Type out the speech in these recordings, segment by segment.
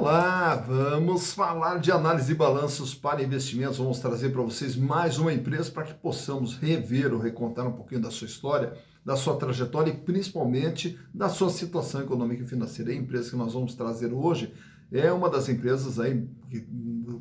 Olá, vamos falar de análise de balanços para investimentos. Vamos trazer para vocês mais uma empresa para que possamos rever ou recontar um pouquinho da sua história, da sua trajetória e principalmente da sua situação econômica e financeira. A empresa que nós vamos trazer hoje é uma das empresas aí que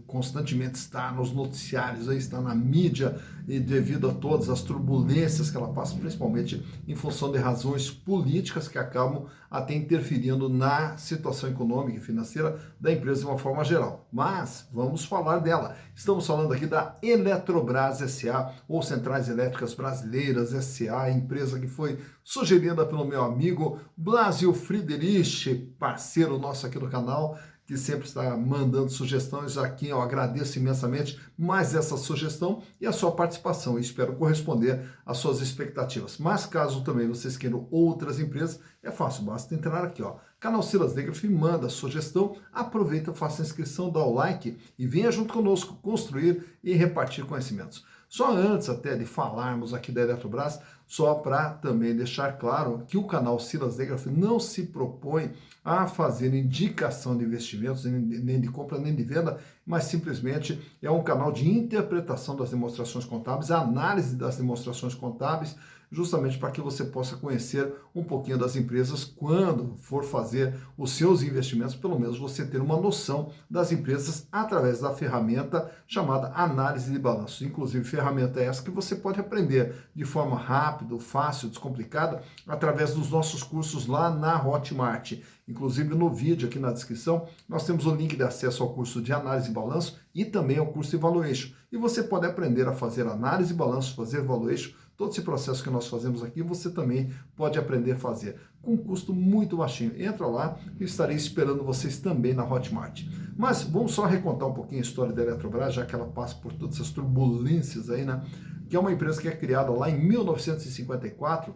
constantemente está nos noticiários, aí está na mídia e devido a todas as turbulências que ela passa, principalmente em função de razões políticas que acabam até interferindo na situação econômica e financeira da empresa de uma forma geral. Mas vamos falar dela. Estamos falando aqui da Eletrobras S.A. ou Centrais Elétricas Brasileiras S.A., empresa que foi sugerida pelo meu amigo Blasio Friedrich, parceiro nosso aqui no canal, que sempre está mandando sugestões aqui. Eu agradeço imensamente mais essa sugestão e a sua participação. E espero corresponder às suas expectativas. Mas caso também vocês queiram outras empresas, é fácil, basta entrar aqui, ó. Canal Silas Degraf, manda a sugestão, aproveita, faça a inscrição, dá o like e venha junto conosco construir e repartir conhecimentos. Só antes até de falarmos aqui da Eletrobras, só para também deixar claro que o canal Silas Degraf não se propõe a fazer indicação de investimentos, nem de compra, nem de venda, mas simplesmente é um canal de interpretação das demonstrações contábeis, análise das demonstrações contábeis, justamente para que você possa conhecer um pouquinho das empresas quando for fazer os seus investimentos, pelo menos você ter uma noção das empresas através da ferramenta chamada análise de balanços. Inclusive, ferramenta essa que você pode aprender de forma rápida, fácil, descomplicada, através dos nossos cursos lá na Hotmart. Inclusive, no vídeo aqui na descrição, nós temos o link de acesso ao curso de análise de balanço e também ao curso de valuation. E você pode aprender a fazer análise de balanço, fazer valuation, todo esse processo que nós fazemos aqui, você também pode aprender a fazer com um custo muito baixinho. Entra lá e estarei esperando vocês também na Hotmart. Mas vamos só recontar um pouquinho a história da Eletrobras, já que ela passa por todas essas turbulências aí, né? Que é uma empresa que é criada lá em 1954,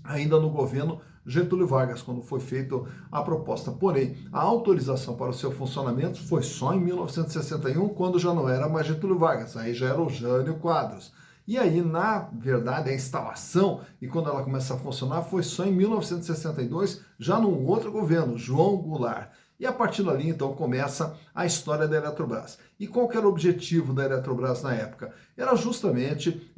ainda no governo Getúlio Vargas, quando foi feita a proposta. Porém, a autorização para o seu funcionamento foi só em 1961, quando já não era mais Getúlio Vargas, aí já era o Jânio Quadros. E aí, na verdade, a instalação, e quando ela começa a funcionar, foi só em 1962, já num outro governo, João Goulart. E a partir dali, então, começa a história da Eletrobras. E qual que era o objetivo da Eletrobras na época? Era justamente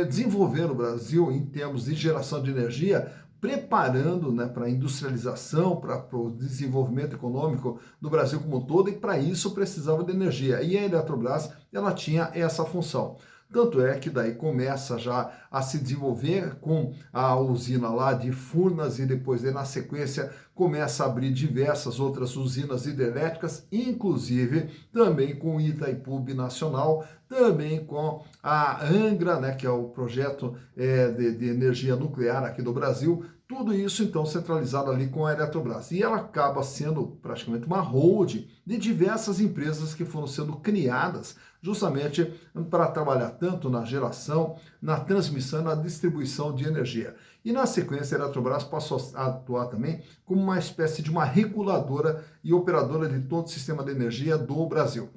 desenvolver o Brasil em termos de geração de energia, preparando, né, para a industrialização, para o desenvolvimento econômico do Brasil como um todo, e para isso precisava de energia. E a Eletrobras, ela tinha essa função. Tanto é que daí começa já a se desenvolver com a usina lá de Furnas e depois na sequência começa a abrir diversas outras usinas hidrelétricas, inclusive também com o Itaipu Binacional, também com a Angra, né, que é o projeto de energia nuclear aqui do Brasil. Tudo isso, então, centralizado ali com a Eletrobras. E ela acaba sendo praticamente uma holding de diversas empresas que foram sendo criadas justamente para trabalhar tanto na geração, na transmissão e na distribuição de energia. E na sequência, a Eletrobras passou a atuar também como uma espécie de uma reguladora e operadora de todo o sistema de energia do Brasil.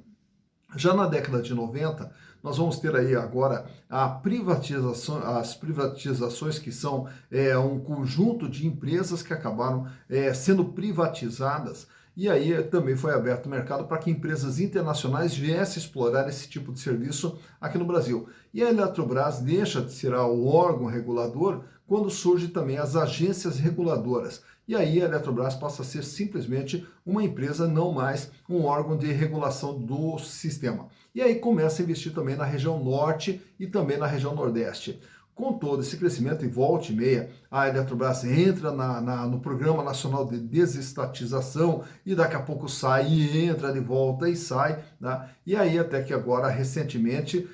Já na década de 90, nós vamos ter aí agora as privatizações, que são um conjunto de empresas que acabaram sendo privatizadas. E aí também foi aberto o mercado para que empresas internacionais viessem explorar esse tipo de serviço aqui no Brasil. E a Eletrobras deixa de ser o órgão regulador quando surgem também as agências reguladoras. E aí a Eletrobras passa a ser simplesmente uma empresa, não mais um órgão de regulação do sistema. E aí começa a investir também na região norte e também na região nordeste. Com todo esse crescimento, e volta e meia, a Eletrobras entra no Programa Nacional de Desestatização e daqui a pouco sai e entra de volta e sai, né? E aí até que agora, recentemente,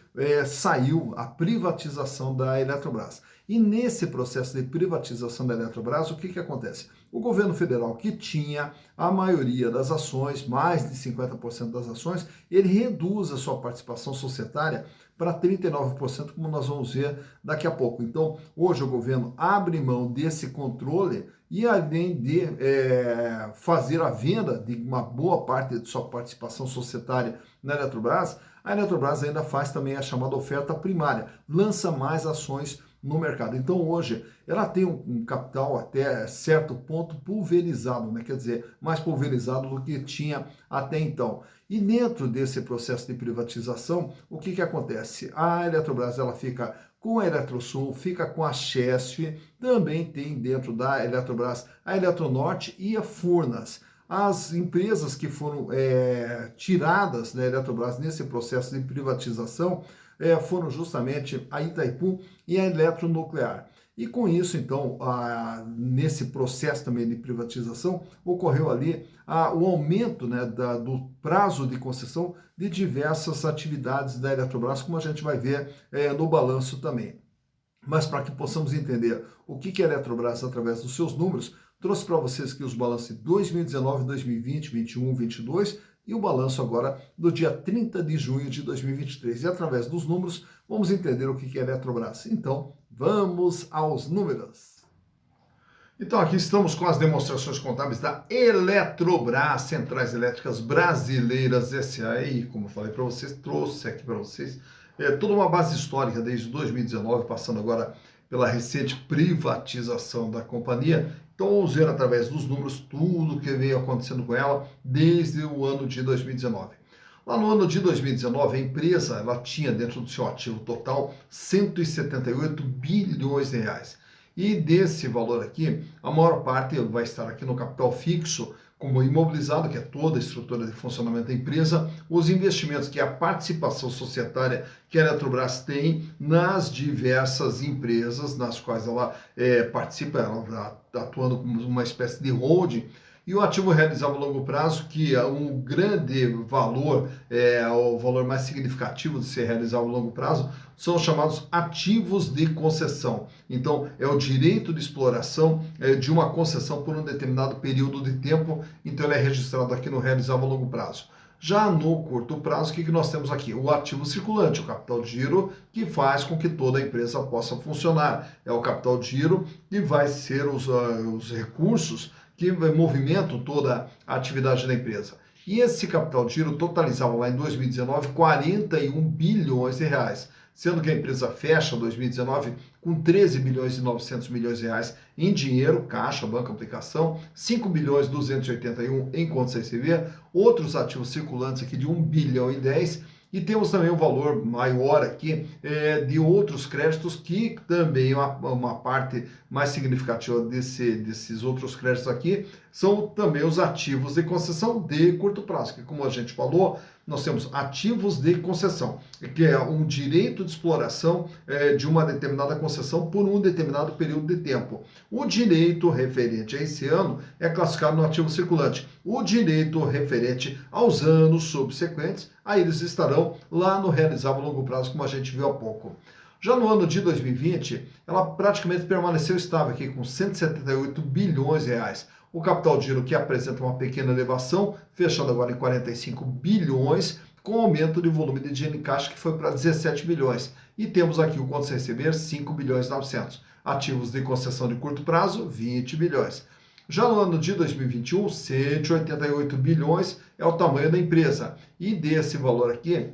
saiu a privatização da Eletrobras. E nesse processo de privatização da Eletrobras, o que acontece? O governo federal, que tinha a maioria das ações, mais de 50% das ações, ele reduz a sua participação societária para 39%, como nós vamos ver daqui a pouco. Então, hoje o governo abre mão desse controle e, além de fazer a venda de uma boa parte de sua participação societária na Eletrobras, a Eletrobras ainda faz também a chamada oferta primária, lança mais ações no mercado. Então, hoje, ela tem um capital até certo ponto pulverizado, né? Quer dizer, mais pulverizado do que tinha até então. E dentro desse processo de privatização, o que acontece? A Eletrobras ela fica com a Eletrosul, fica com a Chesf, também tem dentro da Eletrobras a Eletronorte e a Furnas. As empresas que foram tiradas da Eletrobras nesse processo de privatização foram justamente a Itaipu e a Eletronuclear. E com isso, então, nesse processo também de privatização, ocorreu ali o aumento, né, do prazo de concessão de diversas atividades da Eletrobras, como a gente vai ver no balanço também. Mas para que possamos entender o que é a Eletrobras através dos seus números, trouxe para vocês aqui os balanços de 2019, 2020, 2021, 2022 e o balanço agora do dia 30 de junho de 2023. E através dos números, vamos entender o que é a Eletrobras. Então, vamos aos números. Então, aqui estamos com as demonstrações contábeis da Eletrobras, Centrais Elétricas Brasileiras S.A. E, como eu falei para vocês, trouxe aqui para vocês toda uma base histórica desde 2019, passando agora pela recente privatização da companhia. Então, vamos ver através dos números tudo o que veio acontecendo com ela desde o ano de 2019. Lá no ano de 2019, a empresa ela tinha dentro do seu ativo total 178 bilhões de reais. E desse valor aqui, a maior parte vai estar aqui no capital fixo, como imobilizado, que é toda a estrutura de funcionamento da empresa, os investimentos, que é a participação societária que a Eletrobras tem nas diversas empresas nas quais ela participa, ela atuando como uma espécie de holding, e o ativo realizável a longo prazo, que é um grande valor, o valor mais significativo de ser realizável a longo prazo, são os chamados ativos de concessão. Então, é o direito de exploração de uma concessão por um determinado período de tempo, então ele é registrado aqui no realizável a longo prazo. Já no curto prazo, o que nós temos aqui? O ativo circulante, o capital de giro, que faz com que toda a empresa possa funcionar. É o capital de giro que vai ser os recursos que movimentam toda a atividade da empresa. E esse capital de giro totalizava lá em 2019 41 bilhões de reais, sendo que a empresa fecha 2019 com 13 bilhões e 900 milhões de reais em dinheiro, caixa, banco, aplicação, 5 bilhões 281 em contas a receber, outros ativos circulantes aqui de 1 bilhão e 10, e temos também um valor maior aqui de outros créditos, que também uma parte mais significativa desses outros créditos aqui são também os ativos de concessão de curto prazo, que, como a gente falou, nós temos ativos de concessão, que é um direito de exploração de uma determinada concessão por um determinado período de tempo. O direito referente a esse ano é classificado no ativo circulante. O direito referente aos anos subsequentes, aí eles estarão lá no realizável a longo prazo, como a gente viu há pouco. Já no ano de 2020, ela praticamente permaneceu estável aqui com 178 bilhões de reais. O capital de giro que apresenta uma pequena elevação, fechando agora em 45 bilhões, com aumento de volume de dinheiro em caixa que foi para 17 bilhões. E temos aqui o contas a receber, 5 bilhões e 900. Ativos de concessão de curto prazo, 20 bilhões. Já no ano de 2021, 188 bilhões é o tamanho da empresa. E desse valor aqui,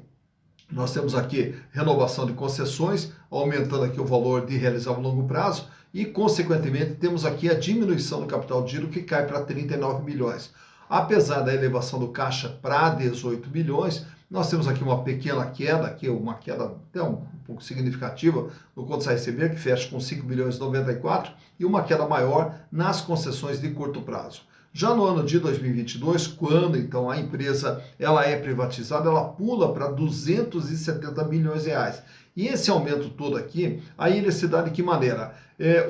nós temos aqui renovação de concessões, aumentando aqui o valor de realizável a longo prazo, e, consequentemente, temos aqui a diminuição do capital de giro, que cai para 39 bilhões. Apesar da elevação do caixa para 18 bilhões, nós temos aqui uma pequena queda, aqui uma queda até um pouco significativa no contas a receber, que fecha com 5 bilhões e 94, e uma queda maior nas concessões de curto prazo. Já no ano de 2022, quando então a empresa ela é privatizada, ela pula para 270 bilhões de reais. E esse aumento todo aqui, aí ele se dá de que maneira?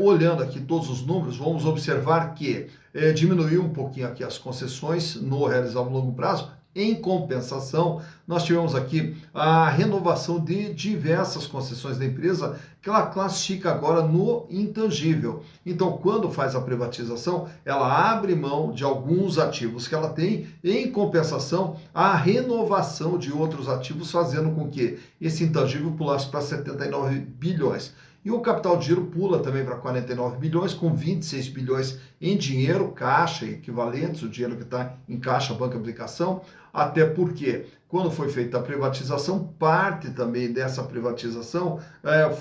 Olhando aqui todos os números, vamos observar que diminuiu um pouquinho aqui as concessões no realizável a longo prazo. Em compensação, nós tivemos aqui a renovação de diversas concessões da empresa, que ela classifica agora no intangível. Então, quando faz a privatização, ela abre mão de alguns ativos que ela tem, em compensação, a renovação de outros ativos, fazendo com que esse intangível pulasse para 79 bilhões. E o capital de giro pula também para 49 bilhões, com 26 bilhões em dinheiro, caixa, equivalentes, o dinheiro que está em caixa, banco, aplicação. até porque quando foi feita a privatização, parte também dessa privatização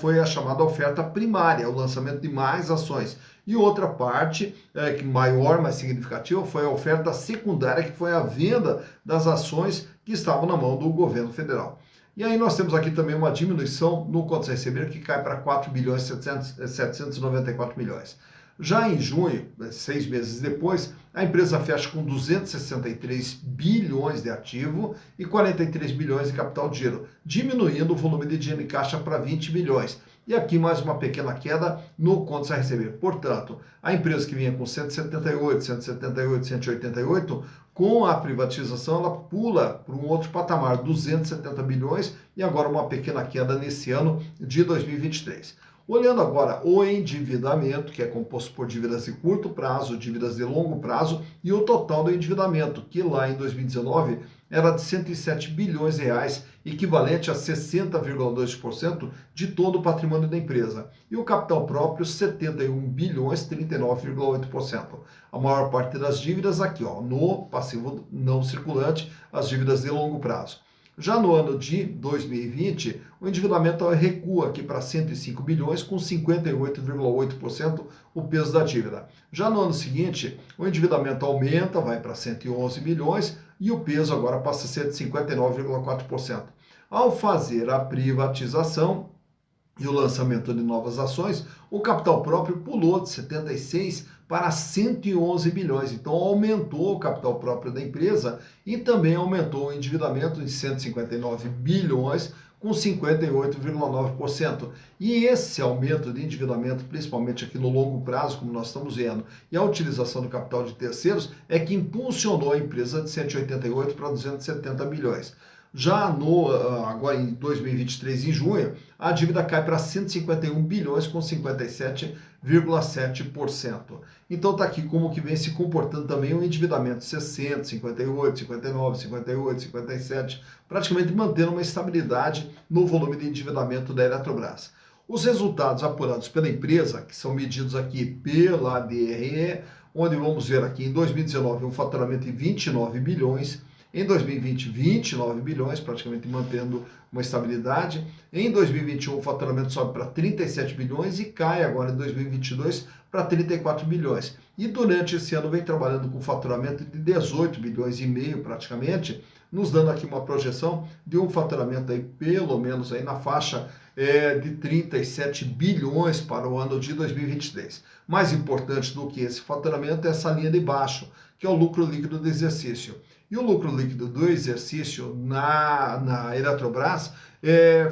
foi a chamada oferta primária, o lançamento de mais ações. E outra parte, que maior, mais significativa, foi a oferta secundária, que foi a venda das ações que estavam na mão do governo federal. E aí nós temos aqui também uma diminuição no contas a receber, que cai para 4 bilhões 794 milhões. Já em junho, 6 meses depois, a empresa fecha com 263 bilhões de ativo e 43 bilhões de capital de giro, diminuindo o volume de dinheiro em caixa para 20 bilhões. E aqui mais uma pequena queda no contas a receber. Portanto, a empresa que vinha com 178, 188, com a privatização ela pula para um outro patamar, 270 bilhões, e agora uma pequena queda nesse ano de 2023. Olhando agora o endividamento, que é composto por dívidas de curto prazo, dívidas de longo prazo, e o total do endividamento, que lá em 2019 era de 107 bilhões de reais, equivalente a 60,2% de todo o patrimônio da empresa. E o capital próprio, 71 bilhões, 39,8%. A maior parte das dívidas aqui, ó, no passivo não circulante, as dívidas de longo prazo. Já no ano de 2020, o endividamento recua aqui para 105 bilhões, com 58,8% o peso da dívida. Já no ano seguinte, o endividamento aumenta, vai para 111 bilhões, e o peso agora passa a ser de 59,4%. Ao fazer a privatização e o lançamento de novas ações, o capital próprio pulou de 76 para 111 bilhões. Então aumentou o capital próprio da empresa e também aumentou o endividamento em 159 bilhões, com 58,9%. E esse aumento de endividamento, principalmente aqui no longo prazo, como nós estamos vendo, e a utilização do capital de terceiros, é que impulsionou a empresa de 188 para 270 bilhões. Já agora em 2023, em junho, a dívida cai para 151 bilhões, com 57,7%. Então está aqui como que vem se comportando também o endividamento 60, 58, 59, 58, 57, praticamente mantendo uma estabilidade no volume de endividamento da Eletrobras. Os resultados apurados pela empresa, que são medidos aqui pela DRE, onde vamos ver aqui em 2019 um faturamento de 29 bilhões, em 2020, 29 bilhões, praticamente mantendo uma estabilidade. Em 2021, o faturamento sobe para 37 bilhões e cai agora em 2022 para 34 bilhões. E durante esse ano vem trabalhando com faturamento de 18 bilhões e meio praticamente, nos dando aqui uma projeção de um faturamento aí pelo menos aí na faixa de 37 bilhões para o ano de 2023. Mais importante do que esse faturamento é essa linha de baixo, que é o lucro líquido do exercício. E o lucro líquido do exercício na Eletrobras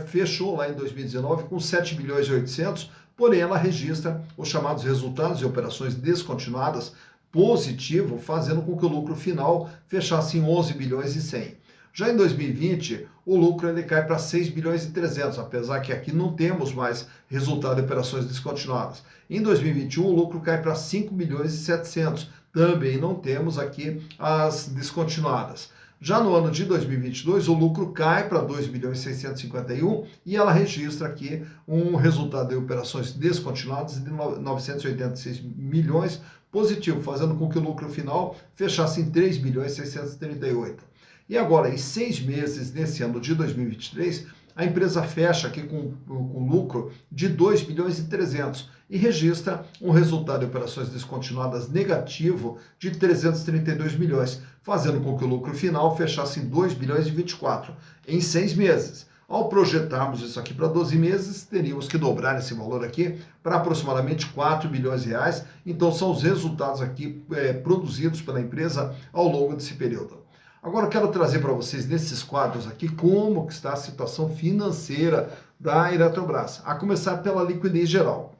fechou lá em 2019 com 7 bilhões e 800, porém ela registra os chamados resultados de operações descontinuadas positivo, fazendo com que o lucro final fechasse em 11 bilhões e 100. Já em 2020, o lucro ele cai para 6 bilhões e 300, apesar que aqui não temos mais resultado de operações descontinuadas. Em 2021, o lucro cai para 5 bilhões e 700, também não temos aqui as descontinuadas. Já no ano de 2022, o lucro cai para 2 bilhões e 651 e ela registra aqui um resultado de operações descontinuadas de 986 milhões positivo, fazendo com que o lucro final fechasse em 3 bilhões e 638. E agora, em 6 meses nesse ano de 2023, a empresa fecha aqui com lucro de 2 bilhões e 300 e registra um resultado de operações descontinuadas negativo de 332 milhões, fazendo com que o lucro final fechasse em 2 bilhões e 24 em 6 meses. Ao projetarmos isso aqui para 12 meses, teríamos que dobrar esse valor aqui para aproximadamente 4 bilhões de reais. Então, são os resultados aqui produzidos pela empresa ao longo desse período. Agora, eu quero trazer para vocês, nesses quadros aqui, como que está a situação financeira da Eletrobras. A começar pela liquidez geral.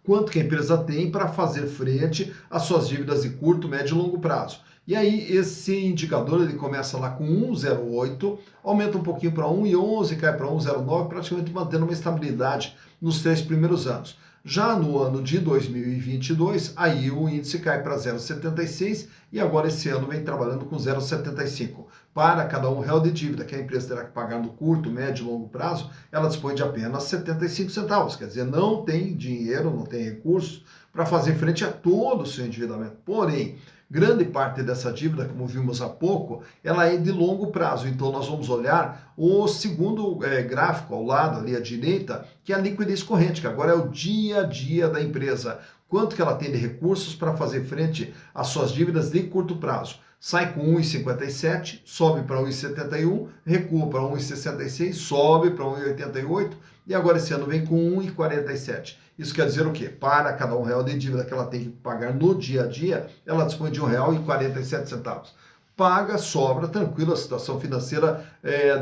Quanto que a empresa tem para fazer frente às suas dívidas de curto, médio e longo prazo. E aí, esse indicador, ele começa lá com 1,08, aumenta um pouquinho para 1,11, cai para 1,09, praticamente mantendo uma estabilidade nos 3 primeiros anos. Já no ano de 2022, aí o índice cai para 0,76 e agora esse ano vem trabalhando com 0,75. Para cada R$1 de dívida que a empresa terá que pagar no curto, médio e longo prazo, ela dispõe de apenas 75 centavos. Quer dizer, não tem dinheiro, não tem recursos para fazer frente a todo o seu endividamento. Porém, Grande parte dessa dívida, como vimos há pouco, ela é de longo prazo. Então, nós vamos olhar o segundo gráfico ao lado, ali à direita, que é a liquidez corrente, que agora é o dia a dia da empresa. Quanto que ela tem de recursos para fazer frente às suas dívidas de curto prazo. Sai com 1,57, sobe para 1,71, recua para 1,66, sobe para 1,88 e agora esse ano vem com 1,47. Isso quer dizer o quê? Para cada R$1 de dívida que ela tem que pagar no dia a dia, ela dispõe de R$1,47. Paga, sobra, tranquila a situação financeira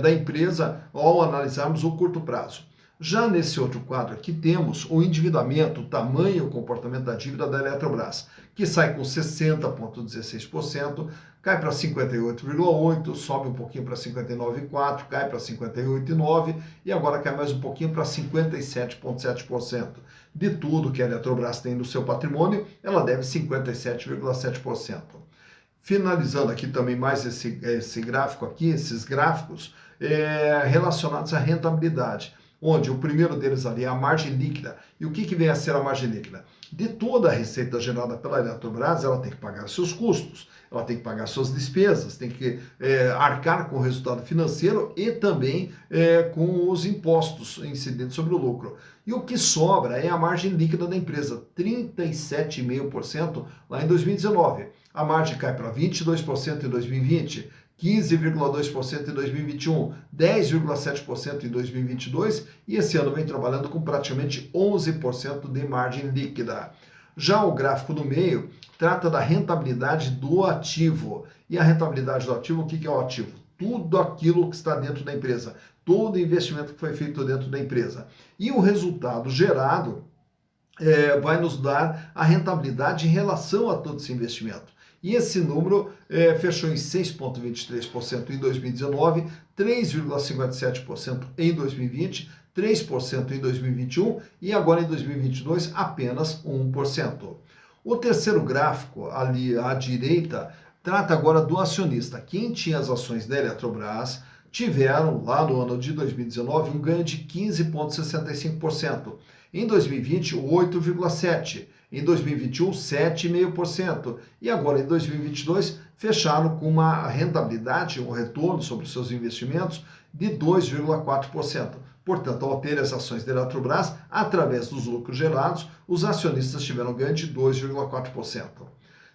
da empresa ao analisarmos o curto prazo. Já nesse outro quadro aqui temos o endividamento, o tamanho e o comportamento da dívida da Eletrobras, que sai com 60,16%, cai para 58,8%, sobe um pouquinho para 59,4%, cai para 58,9% e agora cai mais um pouquinho para 57,7%. De tudo que a Eletrobras tem no seu patrimônio, ela deve 57,7%. Finalizando aqui também mais esse gráfico aqui, esses gráficos relacionados à rentabilidade, onde o primeiro deles ali é a margem líquida. E o que vem a ser a margem líquida? De toda a receita gerada pela Eletrobras, ela tem que pagar seus custos, ela tem que pagar suas despesas, tem que arcar com o resultado financeiro e também com os impostos incidentes sobre o lucro. E o que sobra é a margem líquida da empresa, 37,5% lá em 2019. A margem cai para 22% em 2020, 15,2% em 2021, 10,7% em 2022 e esse ano vem trabalhando com praticamente 11% de margem líquida. Já o gráfico do meio trata da rentabilidade do ativo. E a rentabilidade do ativo, o que é o ativo? Tudo aquilo que está dentro da empresa, todo investimento que foi feito dentro da empresa. E o resultado gerado vai nos dar a rentabilidade em relação a todo esse investimento. E esse número fechou em 6,23% em 2019, 3,57% em 2020, 3% em 2021 e agora em 2022 apenas 1%. O terceiro gráfico, ali à direita, trata agora do acionista. Quem tinha as ações da Eletrobras tiveram, lá no ano de 2019, um ganho de 15,65%. Em 2020, 8,7%. Em 2021, 7,5%. E agora, em 2022, fecharam com uma rentabilidade, um retorno sobre os seus investimentos de 2,4%. Portanto, ao ter as ações da Eletrobras, através dos lucros gerados, os acionistas tiveram ganho de 2,4%.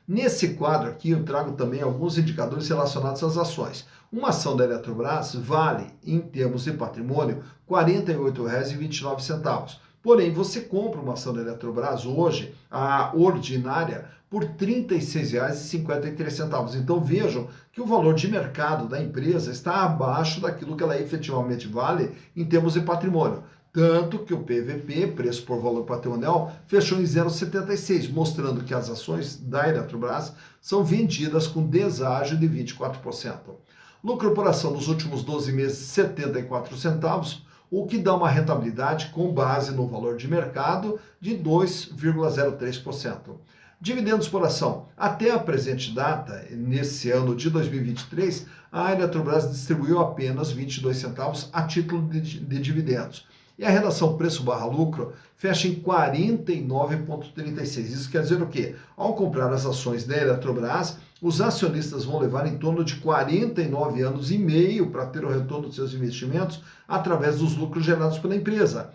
Nesse quadro aqui, eu trago também alguns indicadores relacionados às ações. Uma ação da Eletrobras vale, em termos de patrimônio, R$ 48,29. Porém, você compra uma ação da Eletrobras hoje, a ordinária, por R$ 36,53. Então vejam que o valor de mercado da empresa está abaixo daquilo que ela efetivamente vale em termos de patrimônio. Tanto que o PVP, preço por valor patrimonial, fechou em 0,76, mostrando que as ações da Eletrobras são vendidas com deságio de 24%. Lucro por ação nos últimos 12 meses, 74 centavos, o que dá uma rentabilidade com base no valor de mercado de 2,03%. Dividendos por ação. Até a presente data, nesse ano de 2023, a Eletrobras distribuiu apenas 22 centavos a título de dividendos. E a relação preço/lucro fecha em 49,36. Isso quer dizer o quê? Ao comprar as ações da Eletrobras, os acionistas vão levar em torno de 49 anos e meio para ter o retorno dos seus investimentos através dos lucros gerados pela empresa.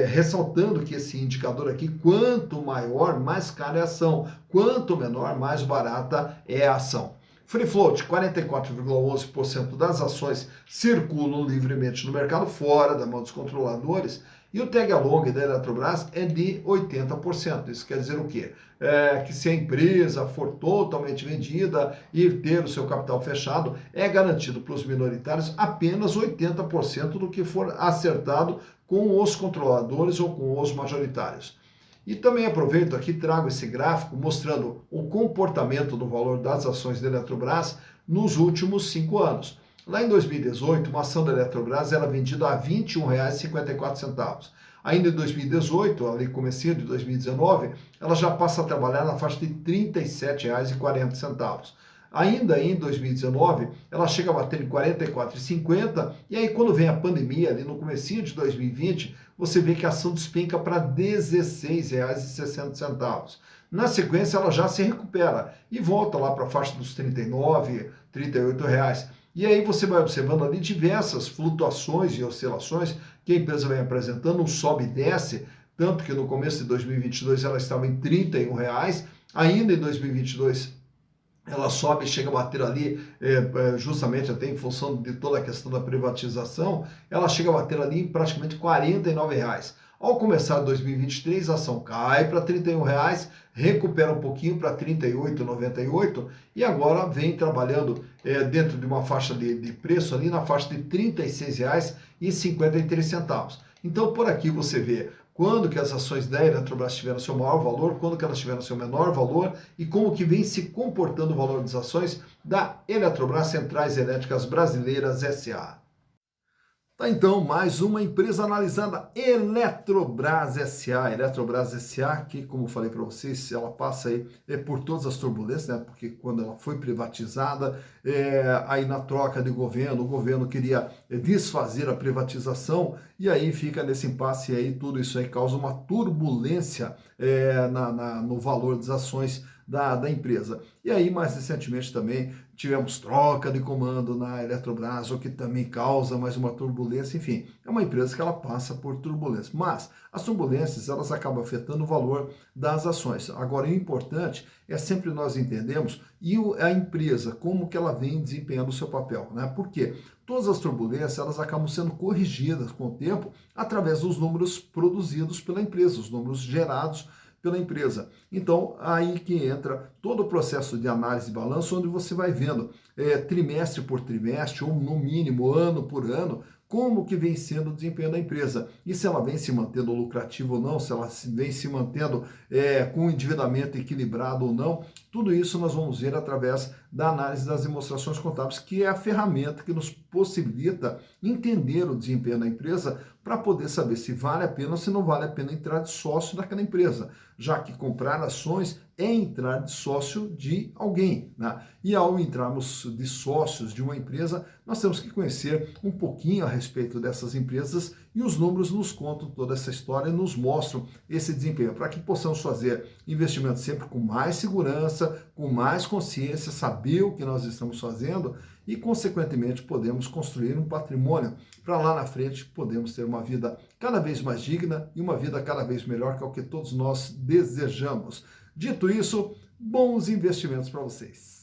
Ressaltando que esse indicador aqui, quanto maior, mais cara é a ação, quanto menor, mais barata é a ação. Free float, 44,11% das ações circulam livremente no mercado, fora da mão dos controladores, e o tag along da Eletrobras é de 80%. Isso quer dizer o quê? Que se a empresa for totalmente vendida e ter o seu capital fechado, é garantido para os minoritários apenas 80% do que for acertado com os controladores ou com os majoritários. E também aproveito aqui, trago esse gráfico mostrando o comportamento do valor das ações da Eletrobras nos últimos 5 anos. Lá em 2018, uma ação da Eletrobras era vendida a R$ 21,54. Ainda em 2018, ali comecinho de 2019, ela já passa a trabalhar na faixa de R$ 37,40. Ainda em 2019, ela chega a bater em R$ 44,50 e aí quando vem a pandemia, ali no comecinho de 2020, você vê que a ação despenca para R$ 16,60. Na sequência, ela já se recupera e volta lá para a faixa dos R$ 39, R$ 38. E aí você vai observando ali diversas flutuações e oscilações que a empresa vem apresentando, um sobe e desce, tanto que no começo de 2022 ela estava em R$ 31, ainda em 2022 ela sobe e chega a bater ali, justamente até em função de toda a questão da privatização, ela chega a bater ali em praticamente R$ 49. Ao começar 2023, a ação cai para R$ 31, recupera um pouquinho para R$ 38,98 e agora vem trabalhando dentro de uma faixa de preço ali na faixa de R$ 36,53. Então, por aqui você vê quando que as ações da Eletrobras tiveram seu maior valor, quando que elas tiveram seu menor valor e como que vem se comportando o valor das ações da Eletrobras Centrais Elétricas Brasileiras S.A. Tá, então, mais uma empresa analisada, Eletrobras S.A. Eletrobras S.A., que, como falei para vocês, ela passa aí por todas as turbulências, né? Porque quando ela foi privatizada, aí na troca de governo, o governo queria desfazer a privatização e aí fica nesse impasse aí, tudo isso aí causa uma turbulência no valor das ações da empresa. E aí, mais recentemente também, tivemos troca de comando na Eletrobras, o que também causa mais uma turbulência. Enfim, é uma empresa que ela passa por turbulência. Mas as turbulências, elas acabam afetando o valor das ações. Agora, o importante é sempre nós entendermos e a empresa, como que ela vem desempenhando o seu papel, né? Por quê? Todas as turbulências, elas acabam sendo corrigidas com o tempo através dos números produzidos pela empresa, os números gerados pela empresa. Então, aí que entra todo o processo de análise de balanço, onde você vai vendo trimestre por trimestre, ou no mínimo ano por ano, como que vem sendo o desempenho da empresa. E se ela vem se mantendo lucrativa ou não, se ela vem se mantendo com o endividamento equilibrado ou não, tudo isso nós vamos ver através da análise das demonstrações contábeis, que é a ferramenta que nos possibilita entender o desempenho da empresa para poder saber se vale a pena ou se não vale a pena entrar de sócio daquela empresa, já que comprar ações é entrar de sócio de alguém, né? E ao entrarmos de sócios de uma empresa, nós temos que conhecer um pouquinho a respeito dessas empresas e os números nos contam toda essa história e nos mostram esse desempenho, para que possamos fazer investimentos sempre com mais segurança, com mais consciência, saber o que nós estamos fazendo e, consequentemente, podemos construir um patrimônio para lá na frente podemos ter uma vida cada vez mais digna e uma vida cada vez melhor, que é o que todos nós desejamos. Dito isso, bons investimentos para vocês.